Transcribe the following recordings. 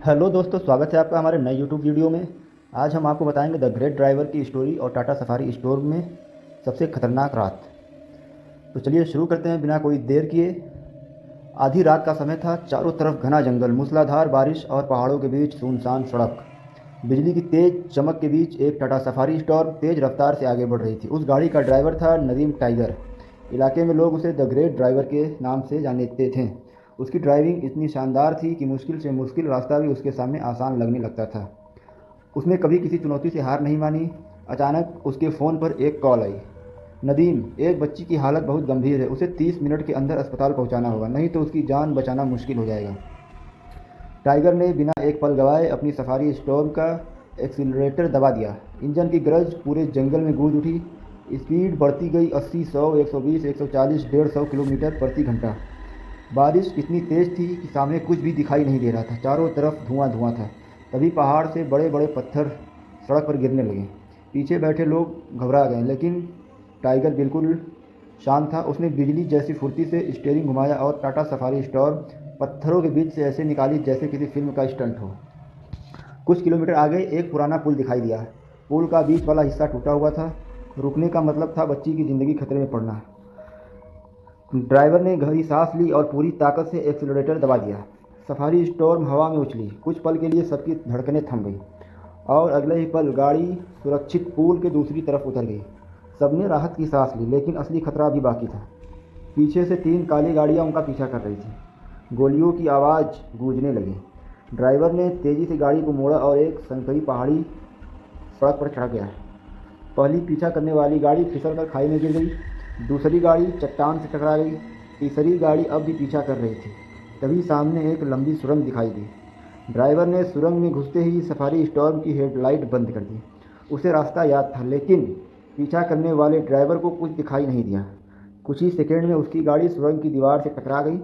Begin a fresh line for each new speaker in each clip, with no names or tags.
Hello दोस्तों, स्वागत है आपका हमारे नए यूट्यूब वीडियो में। आज हम आपको बताएंगे द ग्रेट ड्राइवर की स्टोरी और टाटा सफारी स्टोर में सबसे खतरनाक रात। तो चलिए शुरू करते हैं बिना कोई देर किए। आधी रात का समय था। चारों तरफ घना जंगल, मूसलाधार बारिश और पहाड़ों के बीच सुनसान सड़क। बिजली की तेज चमक के बीच एक टाटा सफारी स्टॉर्म तेज रफ्तार से आगे बढ़ रही थी। उस गाड़ी का ड्राइवर था नदीम टाइगर। इलाके में लोग उसे द ग्रेट ड्राइवर के नाम से जानते थे। उसकी ड्राइविंग इतनी शानदार थी कि मुश्किल से मुश्किल रास्ता भी उसके सामने आसान लगने लगता था। उसने कभी किसी चुनौती से हार नहीं मानी। अचानक उसके फ़ोन पर एक कॉल आई। नदीम, एक बच्ची की हालत बहुत गंभीर है, उसे 30 मिनट के अंदर अस्पताल पहुंचाना होगा, नहीं तो उसकी जान बचाना मुश्किल हो जाएगा। टाइगर ने बिना एक पल गवाए अपनी सफारी स्टॉर्म का एक्सीलरेटर दबा दिया। इंजन की गरज पूरे जंगल में गूंज उठी। स्पीड बढ़ती गई 80, 100, 120, 140, 150 किलोमीटर प्रति घंटा। बारिश इतनी तेज थी कि सामने कुछ भी दिखाई नहीं दे रहा था। चारों तरफ धुआं धुआं था। तभी पहाड़ से बड़े बड़े पत्थर सड़क पर गिरने लगे। पीछे बैठे लोग घबरा गए, लेकिन टाइगर बिल्कुल शांत था। उसने बिजली जैसी फुर्ती से स्टीयरिंग घुमाया और टाटा सफारी स्टॉर्म पत्थरों के बीच से ऐसे निकाली जैसे किसी फिल्म का स्टंट हो। कुछ किलोमीटर आगे एक पुराना पुल दिखाई दिया। पुल का बीच वाला हिस्सा टूटा हुआ था। रुकने का मतलब था बच्ची की ज़िंदगी खतरे में पड़ना। ड्राइवर ने गहरी सांस ली और पूरी ताकत से एक्सीलरेटर दबा दिया। सफारी स्टॉर्म हवा में उछली। कुछ पल के लिए सबकी धड़कनें थम गई और अगले ही पल गाड़ी सुरक्षित पुल के दूसरी तरफ उतर गई। सबने राहत की सांस ली, लेकिन असली खतरा अभी बाकी था। पीछे से 3 काली गाड़ियां उनका पीछा कर रही थीं। गोलियों की आवाज़ गूंजने लगी। ड्राइवर ने तेज़ी से गाड़ी को मोड़ा और एक संकरी पहाड़ी सड़क पर चढ़ गया। पहली पीछा करने वाली गाड़ी फिसल कर खाई में गिर गई। दूसरी गाड़ी चट्टान से टकरा गई। तीसरी गाड़ी अब भी पीछा कर रही थी। तभी सामने एक लंबी सुरंग दिखाई दी। ड्राइवर ने सुरंग में घुसते ही सफारी स्टॉर्म की हेडलाइट बंद कर दी। उसे रास्ता याद था, लेकिन पीछा करने वाले ड्राइवर को कुछ दिखाई नहीं दिया। कुछ ही सेकंड में उसकी गाड़ी सुरंग की दीवार से टकरा गई।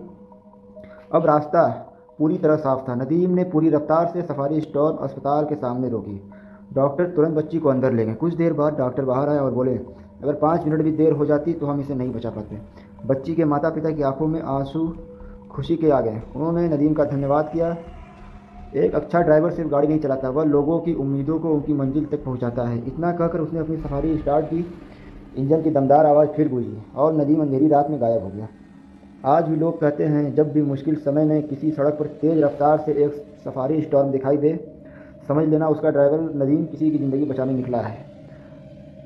अब रास्ता पूरी तरह साफ था। नदीम ने पूरी रफ्तार से सफारी स्टॉर्म अस्पताल के सामने रोकी। डॉक्टर तुरंत बच्ची को अंदर ले गए। कुछ देर बाद डॉक्टर बाहर आए और बोले, अगर 5 मिनट भी देर हो जाती तो हम इसे नहीं बचा पाते। बच्ची के माता पिता की आंखों में आंसू खुशी के आ गए। उन्होंने नदीम का धन्यवाद किया। एक अच्छा ड्राइवर सिर्फ गाड़ी नहीं चलाता, वह लोगों की उम्मीदों को उनकी मंजिल तक पहुंचाता है। इतना कहकर उसने अपनी सफारी स्टार्ट की। इंजन की दमदार आवाज़ फिर गूंजी और नदीम अंधेरी रात में गायब हो गया। आज भी लोग कहते हैं, जब भी मुश्किल समय में किसी सड़क पर तेज़ रफ्तार से एक सफारी स्टॉर्म दिखाई दे, समझ लेना उसका ड्राइवर नदीम किसी की ज़िंदगी बचाने निकला है।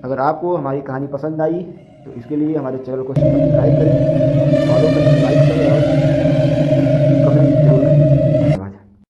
अगर आपको हमारी कहानी पसंद आई तो इसके लिए हमारे चैनल को सब्सक्राइब करें, फॉलो करें, लाइक करें और